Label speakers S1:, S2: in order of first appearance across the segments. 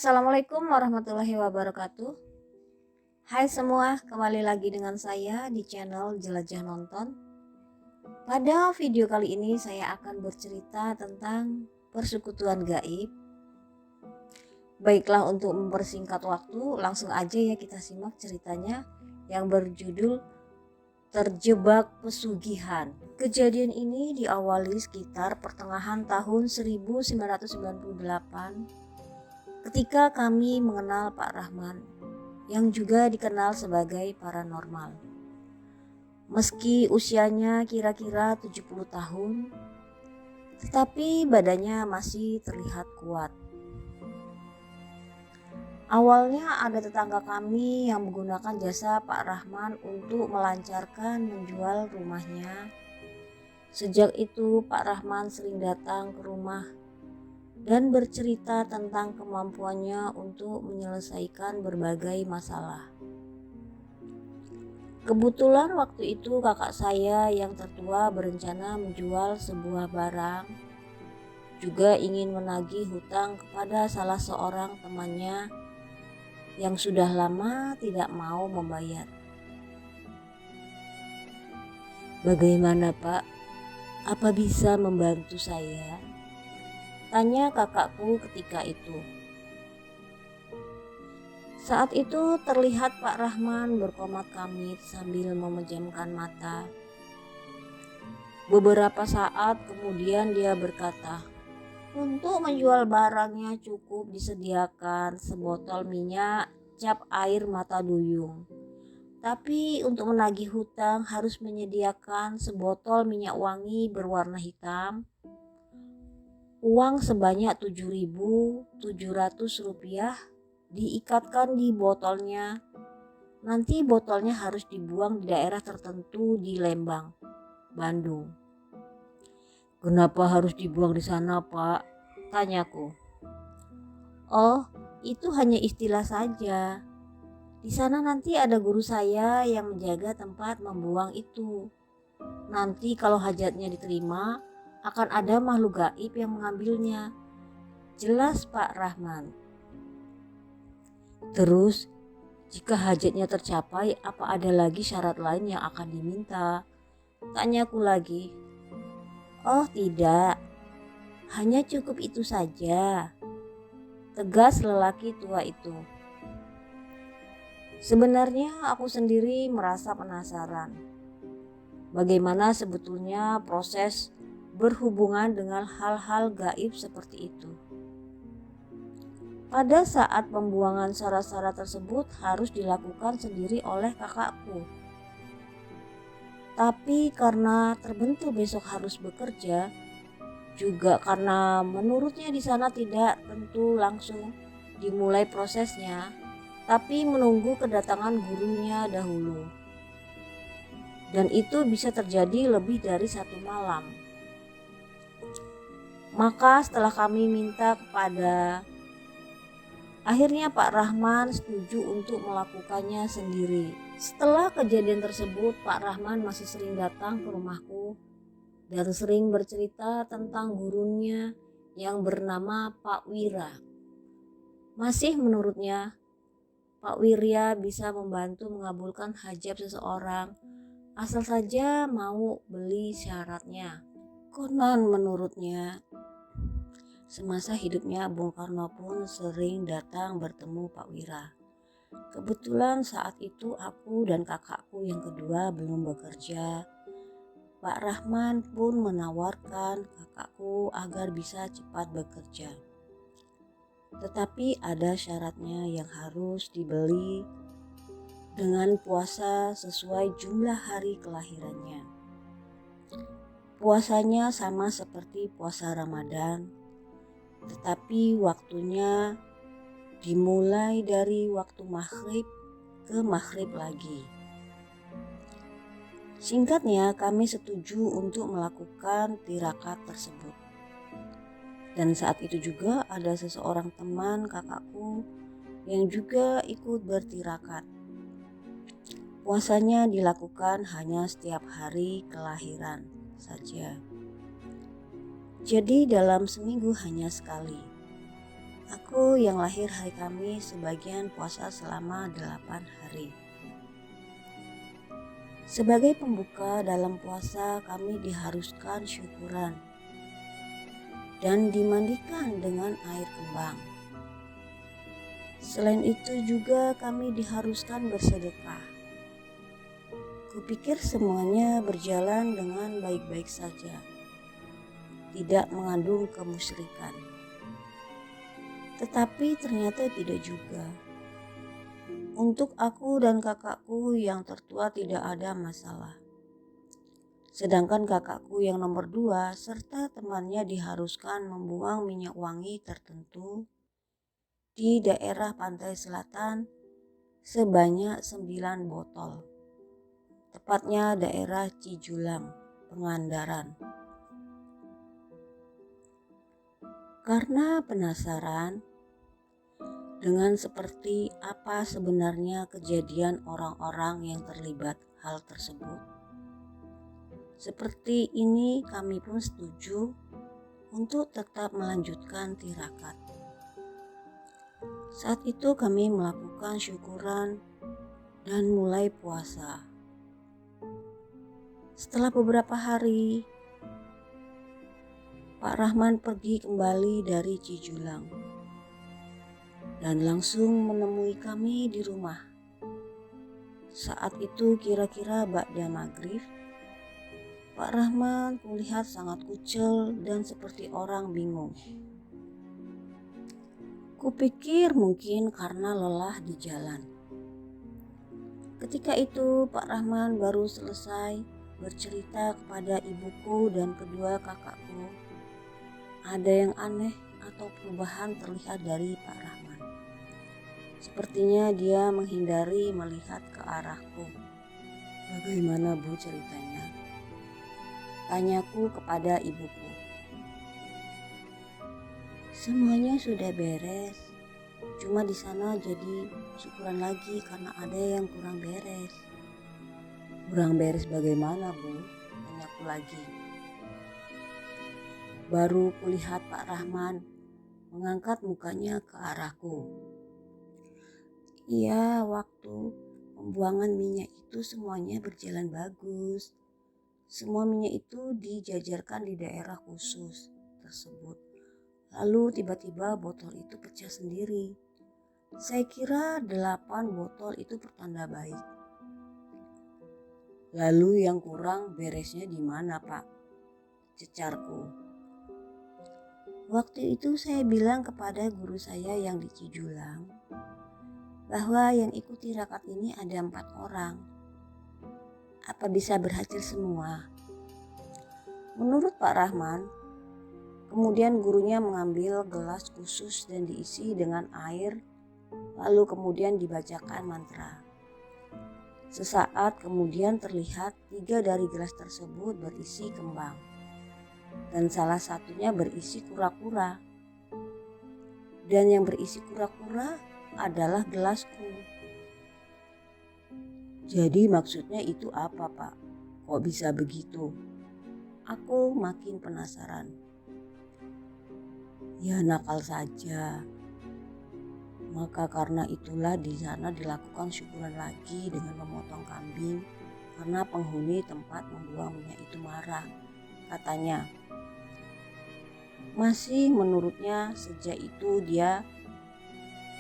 S1: Assalamualaikum warahmatullahi wabarakatuh. Hai semua, kembali lagi dengan saya di channel Jelajah Nonton. Pada video kali ini saya akan bercerita tentang persekutuan gaib. Baiklah, untuk mempersingkat waktu, langsung aja ya kita simak ceritanya yang berjudul Terjebak Pesugihan. Kejadian ini diawali sekitar pertengahan tahun 1998 ketika kami mengenal Pak Rahman yang juga dikenal sebagai paranormal. Meski usianya kira-kira 70 tahun, tetapi badannya masih terlihat kuat. Awalnya ada tetangga kami yang menggunakan jasa Pak Rahman untuk melancarkan menjual rumahnya. Sejak itu Pak Rahman sering datang ke rumah dan bercerita tentang kemampuannya untuk menyelesaikan berbagai masalah. Kebetulan waktu itu kakak saya yang tertua berencana menjual sebuah barang, juga ingin menagih hutang kepada salah seorang temannya yang sudah lama tidak mau membayar. "Bagaimana Pak? Apa bisa membantu saya?" tanya kakakku ketika itu. Saat itu terlihat Pak Rahman berkomat kamit sambil memejamkan mata. Beberapa saat kemudian dia berkata, "Untuk menjual barangnya cukup disediakan sebotol minyak cap air mata duyung. Tapi untuk menagih hutang harus menyediakan sebotol minyak wangi berwarna hitam, uang sebanyak Rp7.700 diikatkan di botolnya. Nanti botolnya harus dibuang di daerah tertentu di Lembang, Bandung." "Kenapa harus dibuang di sana Pak?" tanyaku. "Oh, itu hanya istilah saja. Di sana nanti ada guru saya yang menjaga tempat membuang itu. Nanti kalau hajatnya diterima, akan ada makhluk gaib yang mengambilnya," jelas Pak Rahman. "Terus, jika hajatnya tercapai, apa ada lagi syarat lain yang akan diminta?" tanyaku lagi. "Oh tidak, hanya cukup itu saja," tegas lelaki tua itu. Sebenarnya aku sendiri merasa penasaran. Bagaimana sebetulnya proses berhubungan dengan hal-hal gaib seperti itu. Pada saat pembuangan sara-sara tersebut harus dilakukan sendiri oleh kakakku. Tapi karena terbentur besok harus bekerja, juga karena menurutnya di sana tidak tentu langsung dimulai prosesnya, tapi menunggu kedatangan gurunya dahulu. Dan itu bisa terjadi lebih dari 1 malam. Maka setelah kami minta akhirnya Pak Rahman setuju untuk melakukannya sendiri. Setelah kejadian tersebut, Pak Rahman masih sering datang ke rumahku dan sering bercerita tentang gurunya yang bernama Pak Wira. Masih menurutnya, Pak Wirya bisa membantu mengabulkan hajat seseorang, asal saja mau beli syaratnya. Konon menurutnya, semasa hidupnya Bung Karno pun sering datang bertemu Pak Wira. Kebetulan saat itu aku dan kakakku yang kedua belum bekerja. Pak Rahman pun menawarkan kakakku agar bisa cepat bekerja. Tetapi ada syaratnya yang harus dibeli dengan puasa sesuai jumlah hari kelahirannya. Puasanya sama seperti puasa Ramadan, tetapi waktunya dimulai dari waktu maghrib ke maghrib lagi. Singkatnya, kami setuju untuk melakukan tirakat tersebut. Dan saat itu juga ada seseorang teman kakakku yang juga ikut bertirakat. Puasanya dilakukan hanya setiap hari kelahiran saja. Jadi dalam seminggu hanya sekali. Aku yang lahir hari Kamis sebagian puasa selama 8 hari. Sebagai pembuka dalam puasa kami diharuskan syukuran dan dimandikan dengan air kembang. Selain itu juga kami diharuskan bersedekah. Kupikir semuanya berjalan dengan baik-baik saja, tidak mengandung kemusyrikan. Tetapi ternyata tidak juga. Untuk aku dan kakakku yang tertua tidak ada masalah. Sedangkan kakakku yang nomor 2 serta temannya diharuskan membuang minyak wangi tertentu di daerah pantai selatan sebanyak 9 botol. Tepatnya daerah Cijulang, Pangandaran. Karena penasaran dengan seperti apa sebenarnya kejadian orang-orang yang terlibat hal tersebut. Seperti ini kami pun setuju untuk tetap melanjutkan tirakat. Saat itu kami melakukan syukuran dan mulai puasa. Setelah beberapa hari, Pak Rahman pergi kembali dari Cijulang dan langsung menemui kami di rumah. Saat itu kira-kira ba'da maghrib, Pak Rahman kulihat sangat kucel dan seperti orang bingung. Kupikir mungkin karena lelah di jalan. Ketika itu Pak Rahman baru selesai bercerita kepada ibuku dan kedua kakakku. Ada yang aneh atau perubahan terlihat dari Pak Rahman. Sepertinya dia menghindari melihat ke arahku. Bagaimana Bu ceritanya? Tanyaku kepada ibuku. Semuanya sudah beres. Cuma di sana jadi syukuran lagi karena ada yang kurang beres. Kurang beres bagaimana Bu? Tanyaku lagi. Baru kulihat Pak Rahman mengangkat mukanya ke arahku. Iya, waktu pembuangan minyak itu semuanya berjalan bagus. Semua minyak itu dijajarkan di daerah khusus tersebut. Lalu tiba-tiba botol itu pecah sendiri. Saya kira 8 botol itu pertanda baik. Lalu yang kurang beresnya di mana Pak? Cecarku. Waktu itu saya bilang kepada guru saya yang di Cijulang bahwa yang ikut tirakat ini ada 4 orang. Apa bisa berhasil semua? Menurut Pak Rahman, kemudian gurunya mengambil gelas khusus dan diisi dengan air, lalu kemudian dibacakan mantra. Sesaat kemudian terlihat 3 dari gelas tersebut berisi kembang dan salah satunya berisi kura-kura. Dan yang berisi kura-kura adalah gelasku. Jadi maksudnya itu apa Pak? Kok bisa begitu? Aku makin penasaran. Ya nakal saja. Maka karena itulah di sana dilakukan syukuran lagi dengan memotong kambing karena penghuni tempat membuang minyak itu marah. Katanya, masih menurutnya sejak itu dia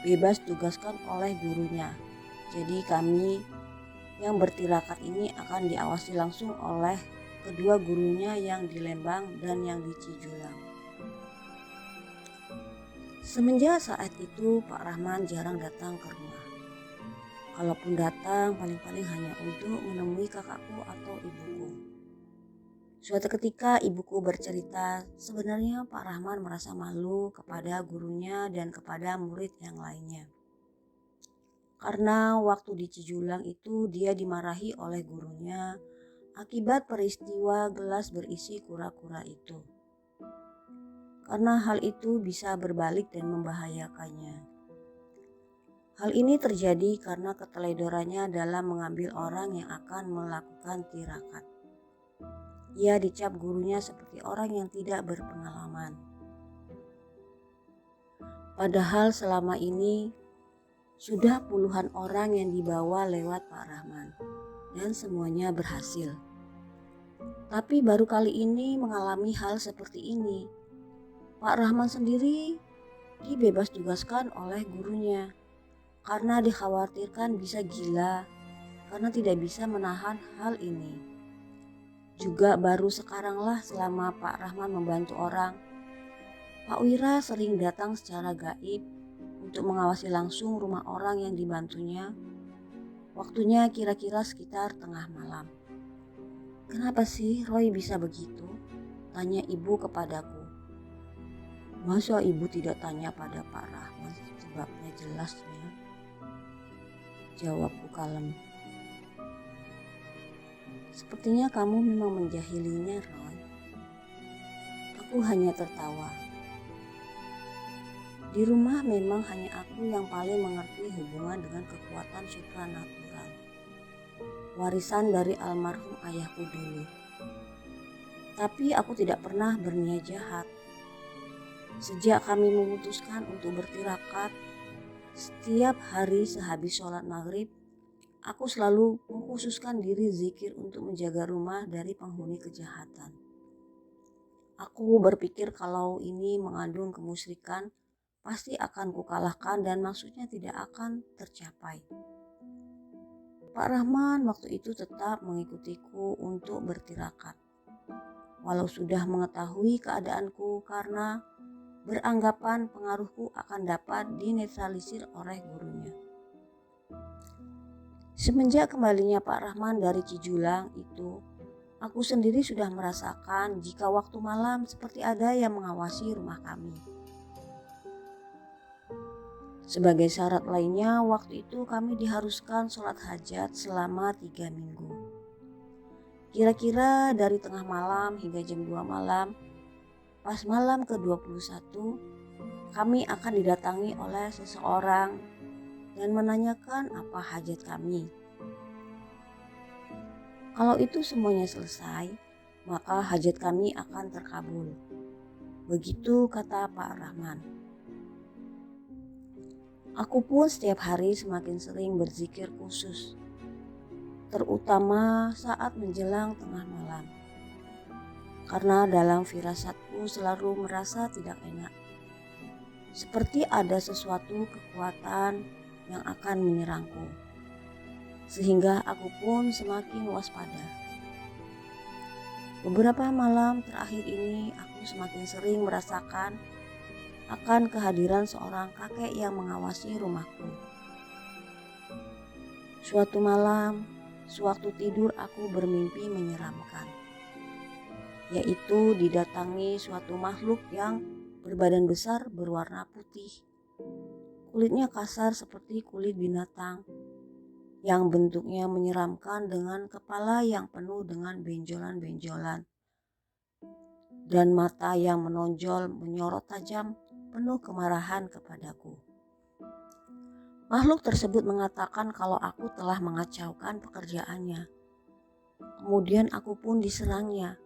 S1: bebas tugaskan oleh gurunya. Jadi kami yang bertirakat ini akan diawasi langsung oleh kedua gurunya yang di Lembang dan yang di Cijulang. Semenjak saat itu Pak Rahman jarang datang ke rumah. Kalaupun datang paling-paling hanya untuk menemui kakakku atau ibuku. Suatu ketika ibuku bercerita sebenarnya Pak Rahman merasa malu kepada gurunya dan kepada murid yang lainnya. Karena waktu di Cijulang itu dia dimarahi oleh gurunya akibat peristiwa gelas berisi kura-kura itu. Karena hal itu bisa berbalik dan membahayakannya. Hal ini terjadi karena keteledorannya dalam mengambil orang yang akan melakukan tirakat. Ia dicap gurunya seperti orang yang tidak berpengalaman. Padahal selama ini sudah puluhan orang yang dibawa lewat Pak Rahman dan semuanya berhasil. Tapi baru kali ini mengalami hal seperti ini. Pak Rahman sendiri dibebas tugaskan oleh gurunya karena dikhawatirkan bisa gila karena tidak bisa menahan hal ini. Juga baru sekaranglah selama Pak Rahman membantu orang, Pak Wira sering datang secara gaib untuk mengawasi langsung rumah orang yang dibantunya. Waktunya kira-kira sekitar tengah malam. "Kenapa sih Roy bisa begitu?" tanya ibu kepadaku. "Masa ibu tidak tanya pada Pak Rahman, sebabnya jelasnya," jawabku kalem. "Sepertinya kamu memang menjahilinya, Roy." Aku hanya tertawa. Di rumah memang hanya aku yang paling mengerti hubungan dengan kekuatan supranatural, warisan dari almarhum ayahku dulu. Tapi aku tidak pernah berniat jahat. Sejak kami memutuskan untuk bertirakat, setiap hari sehabis sholat maghrib, aku selalu mengkhususkan diri zikir untuk menjaga rumah dari penghuni kejahatan. Aku berpikir kalau ini mengandung kemusyrikan, pasti akan kukalahkan dan maksudnya tidak akan tercapai. Pak Rahman waktu itu tetap mengikutiku untuk bertirakat, walau sudah mengetahui keadaanku karena beranggapan pengaruhku akan dapat dinetralisir oleh gurunya. Semenjak kembalinya Pak Rahman dari Cijulang itu, aku sendiri sudah merasakan jika waktu malam seperti ada yang mengawasi rumah kami. Sebagai syarat lainnya, waktu itu kami diharuskan sholat hajat selama 3 minggu. Kira-kira dari tengah malam hingga jam 2 malam, pas malam ke-21, kami akan didatangi oleh seseorang dan menanyakan apa hajat kami. Kalau itu semuanya selesai, maka hajat kami akan terkabul. Begitu kata Pak Rahman. Aku pun setiap hari semakin sering berzikir khusus, terutama saat menjelang tengah malam. Karena dalam firasatku selalu merasa tidak enak, seperti ada sesuatu kekuatan yang akan menyerangku. Sehingga aku pun semakin waspada. Beberapa malam terakhir ini aku semakin sering merasakan akan kehadiran seorang kakek yang mengawasi rumahku. Suatu malam, sewaktu tidur aku bermimpi menyeramkan, yaitu didatangi suatu makhluk yang berbadan besar berwarna putih. Kulitnya kasar seperti kulit binatang, yang bentuknya menyeramkan dengan kepala yang penuh dengan benjolan-benjolan dan mata yang menonjol menyorot tajam penuh kemarahan kepadaku. Makhluk tersebut mengatakan kalau aku telah mengacaukan pekerjaannya. Kemudian aku pun diserangnya.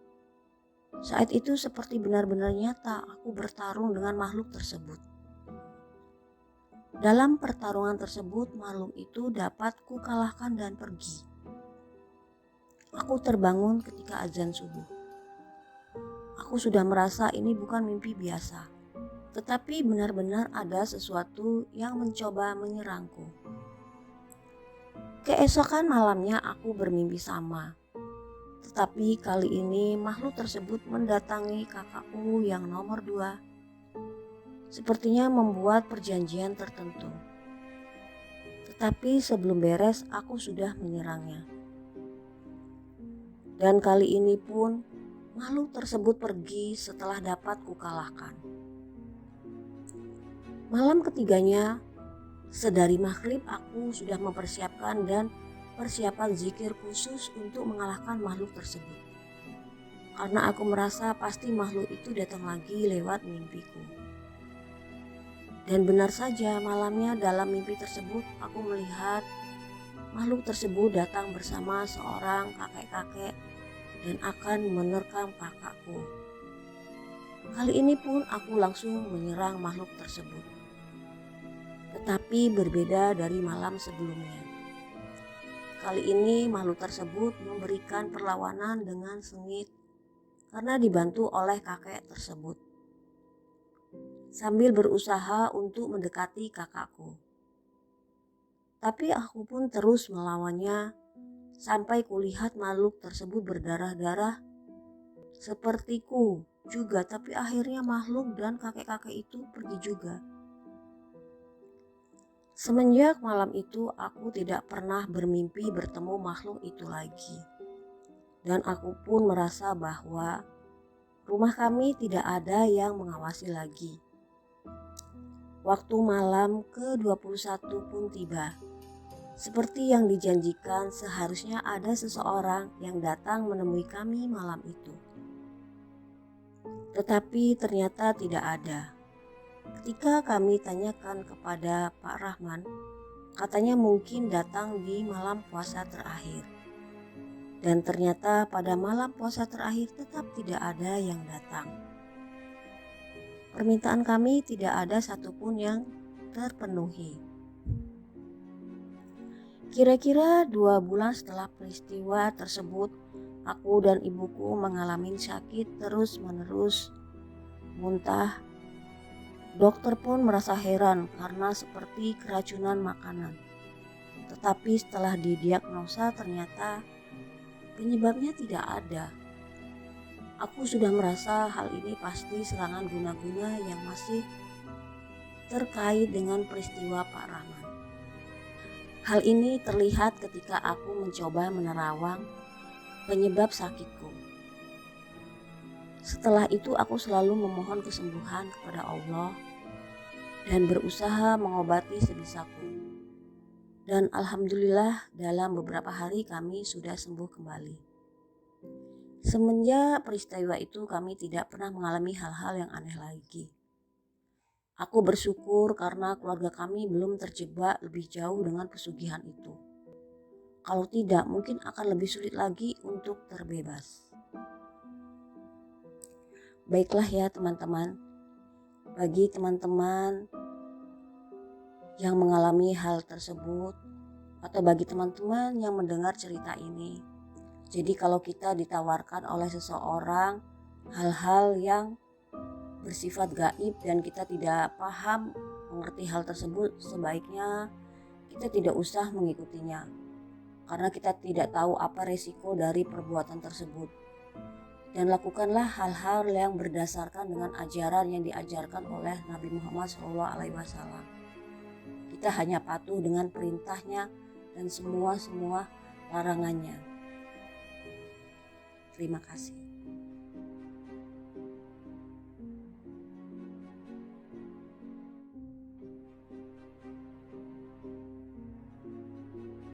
S1: Saat itu seperti benar-benar nyata aku bertarung dengan makhluk tersebut. Dalam pertarungan tersebut makhluk itu dapat kukalahkan dan pergi. Aku terbangun ketika azan subuh. Aku sudah merasa ini bukan mimpi biasa, tetapi benar-benar ada sesuatu yang mencoba menyerangku. Keesokan malamnya aku bermimpi sama, tetapi kali ini makhluk tersebut mendatangi kakakku yang nomor 2. Sepertinya membuat perjanjian tertentu. Tetapi sebelum beres aku sudah menyerangnya. Dan kali ini pun makhluk tersebut pergi setelah dapat kukalahkan. Malam ketiganya, sedari maghrib aku sudah mempersiapkan dan persiapan zikir khusus untuk mengalahkan makhluk tersebut. Karena aku merasa pasti makhluk itu datang lagi lewat mimpiku. Dan benar saja malamnya dalam mimpi tersebut aku melihat makhluk tersebut datang bersama seorang kakek-kakek dan akan menerkam kakakku. Kali ini pun aku langsung menyerang makhluk tersebut. tetapi berbeda dari malam sebelumnya. Kali ini makhluk tersebut memberikan perlawanan dengan sengit karena dibantu oleh kakek tersebut, sambil berusaha untuk mendekati kakakku. Tapi aku pun terus melawannya sampai kulihat makhluk tersebut berdarah-darah sepertiku juga, tapi akhirnya makhluk dan kakek-kakek itu pergi juga. Semenjak malam itu aku tidak pernah bermimpi bertemu makhluk itu lagi. Dan aku pun merasa bahwa rumah kami tidak ada yang mengawasi lagi. Waktu malam ke-21 pun tiba. Seperti yang dijanjikan, seharusnya ada seseorang yang datang menemui kami malam itu. Tetapi ternyata tidak ada. Ketika kami tanyakan kepada Pak Rahman, katanya mungkin datang di malam puasa terakhir. Dan ternyata pada malam puasa terakhir tetap tidak ada yang datang. Permintaan kami tidak ada satupun yang terpenuhi. Kira-kira 2 bulan setelah peristiwa tersebut, aku dan ibuku mengalami sakit terus-menerus, muntah. Dokter pun merasa heran karena seperti keracunan makanan. Tetapi setelah didiagnosa ternyata penyebabnya tidak ada. Aku sudah merasa hal ini pasti serangan guna-guna yang masih terkait dengan peristiwa Pak Rahman. Hal ini terlihat ketika aku mencoba menerawang penyebab sakitku. Setelah itu aku selalu memohon kesembuhan kepada Allah dan berusaha mengobati sebisaku. Dan alhamdulillah dalam beberapa hari kami sudah sembuh kembali. Semenjak peristiwa itu kami tidak pernah mengalami hal-hal yang aneh lagi. Aku bersyukur karena keluarga kami belum terjebak lebih jauh dengan pesugihan itu. Kalau tidak, mungkin akan lebih sulit lagi untuk terbebas. Baiklah ya teman-teman, bagi teman-teman yang mengalami hal tersebut atau bagi teman-teman yang mendengar cerita ini, jadi kalau kita ditawarkan oleh seseorang hal-hal yang bersifat gaib dan kita tidak paham mengerti hal tersebut, sebaiknya kita tidak usah mengikutinya karena kita tidak tahu apa resiko dari perbuatan tersebut. Dan lakukanlah hal-hal yang berdasarkan dengan ajaran yang diajarkan oleh Nabi Muhammad SAW. Kita hanya patuh dengan perintahnya dan semua larangannya. Terima kasih.